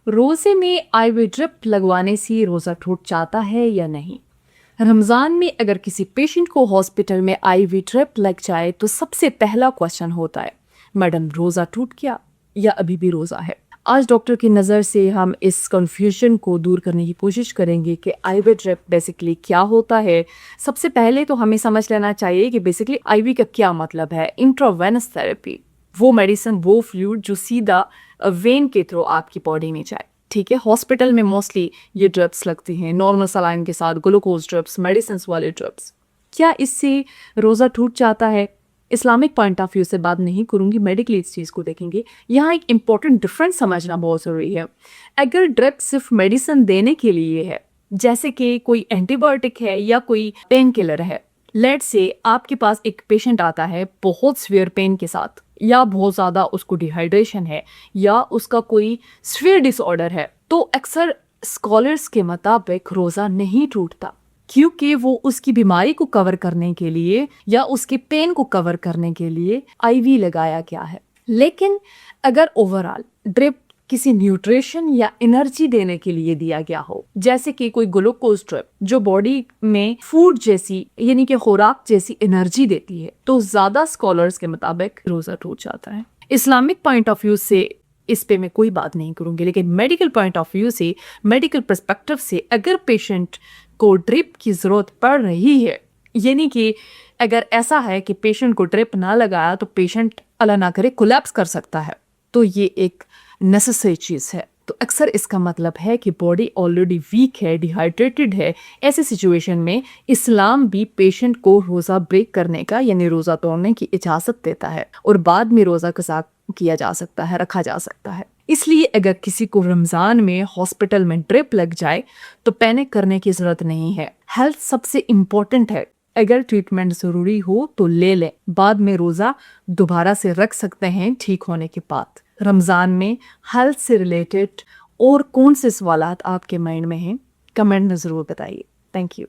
روزے میں آئی وی ڈرپ لگوانے سے روزہ ٹوٹ جاتا ہے یا نہیں؟ رمضان میں اگر کسی پیشنٹ کو ہاسپٹل میں آئی وی ڈرپ لگ جائے تو سب سے پہلا کوشچن ہوتا ہے، میڈم روزہ ٹوٹ گیا یا ابھی بھی روزہ ہے؟ آج ڈاکٹر کی نظر سے ہم اس کنفیوژن کو دور کرنے کی کوشش کریں گے کہ آئی وی ڈرپ بیسیکلی کیا ہوتا ہے۔ سب سے پہلے تو ہمیں سمجھ لینا چاہیے کہ بیسیکلی آئی وی کا کیا مطلب ہے۔ انٹراوینس تھراپی، وہ میڈیسن، وہ فلوئڈ جو سیدھا وین کے تھرو آپ کی باڈی میں جائے، ٹھیک ہے۔ ہاسپٹل میں موسٹلی یہ ڈرپس لگتی ہیں، نارمل سلائن کے ساتھ گلوکوز ڈرپس، میڈیسنس والے ڈرپس۔ کیا اس سے روزہ ٹوٹ جاتا ہے؟ اسلامک پوائنٹ آف ویو سے بات نہیں کروں گی، میڈیکلی اس چیز کو دیکھیں گے۔ یہاں ایک امپورٹنٹ ڈفرنس سمجھنا بہت ضروری ہے۔ اگر ڈرپ صرف میڈیسن دینے کے لیے ہے، جیسے کہ کوئی اینٹی بایوٹک ہے یا کوئی پین کلر ہے، لیٹ سے آپ کے پاس ایک پیشنٹ آتا ہے بہت سیویئر پین کے ساتھ، یا بہت زیادہ اس کو ڈی ہائیڈریشن ہے، یا اس کا کوئی سیویئر ڈس آرڈر ہے، تو اکثر اسکالرس کے مطابق روزہ نہیں ٹوٹتا، کیونکہ وہ اس کی بیماری کو کور کرنے کے لیے یا اس کے پین کو کور کرنے کے لیے آئی وی لگایا گیا ہے۔ لیکن اگر اوورآل ڈرپ کسی نیوٹریشن یا انرجی دینے کے لیے دیا گیا ہو، جیسے کہ کوئی گلوکوز ڈرپ جو باڈی میں فوڈ جیسی یعنی کہ خوراک جیسی انرجی دیتی ہے، تو زیادہ اسکالرس کے مطابق روزہ ٹوٹ جاتا ہے۔ اسلامک پوائنٹ آف ویو سے اس پہ میں کوئی بات نہیں کروں گی، لیکن میڈیکل پوائنٹ آف ویو سے، میڈیکل پرسپیکٹو سے، اگر پیشنٹ کو ڈرپ کی ضرورت پڑ رہی ہے، یعنی کہ اگر ایسا ہے کہ پیشنٹ کو ڈرپ نہ لگایا تو پیشنٹ اللہ نہ کرے کولیپس کر سکتا ہے، تو یہ ایک نیسیسری چیز ہے، تو اکثر اس کا مطلب ہے کہ باڈی آلریڈی ویک ہے، ڈی ہائیڈریٹڈ ہے۔ ایسی سچویشن میں اسلام بھی پیشنٹ کو روزہ بریک کرنے کا یعنی روزہ توڑنے کی اجازت دیتا ہے، اور بعد میں روزہ قضا کیا جا سکتا ہے، رکھا جا سکتا ہے۔ اس لیے اگر کسی کو رمضان میں ہاسپٹل میں ڈرپ لگ جائے تو پینک کرنے کی ضرورت نہیں ہے۔ ہیلتھ سب سے امپورٹنٹ ہے، اگر ٹریٹمنٹ ضروری ہو تو لے لیں، بعد میں روزہ دوبارہ سے رکھ سکتے ہیں ٹھیک ہونے کے بعد۔ رمضان میں ہیلتھ سے ریلیٹڈ اور کون سے سوالات آپ کے مائنڈ میں ہیں، کمنٹ میں ضرور بتائیے۔ Thank you.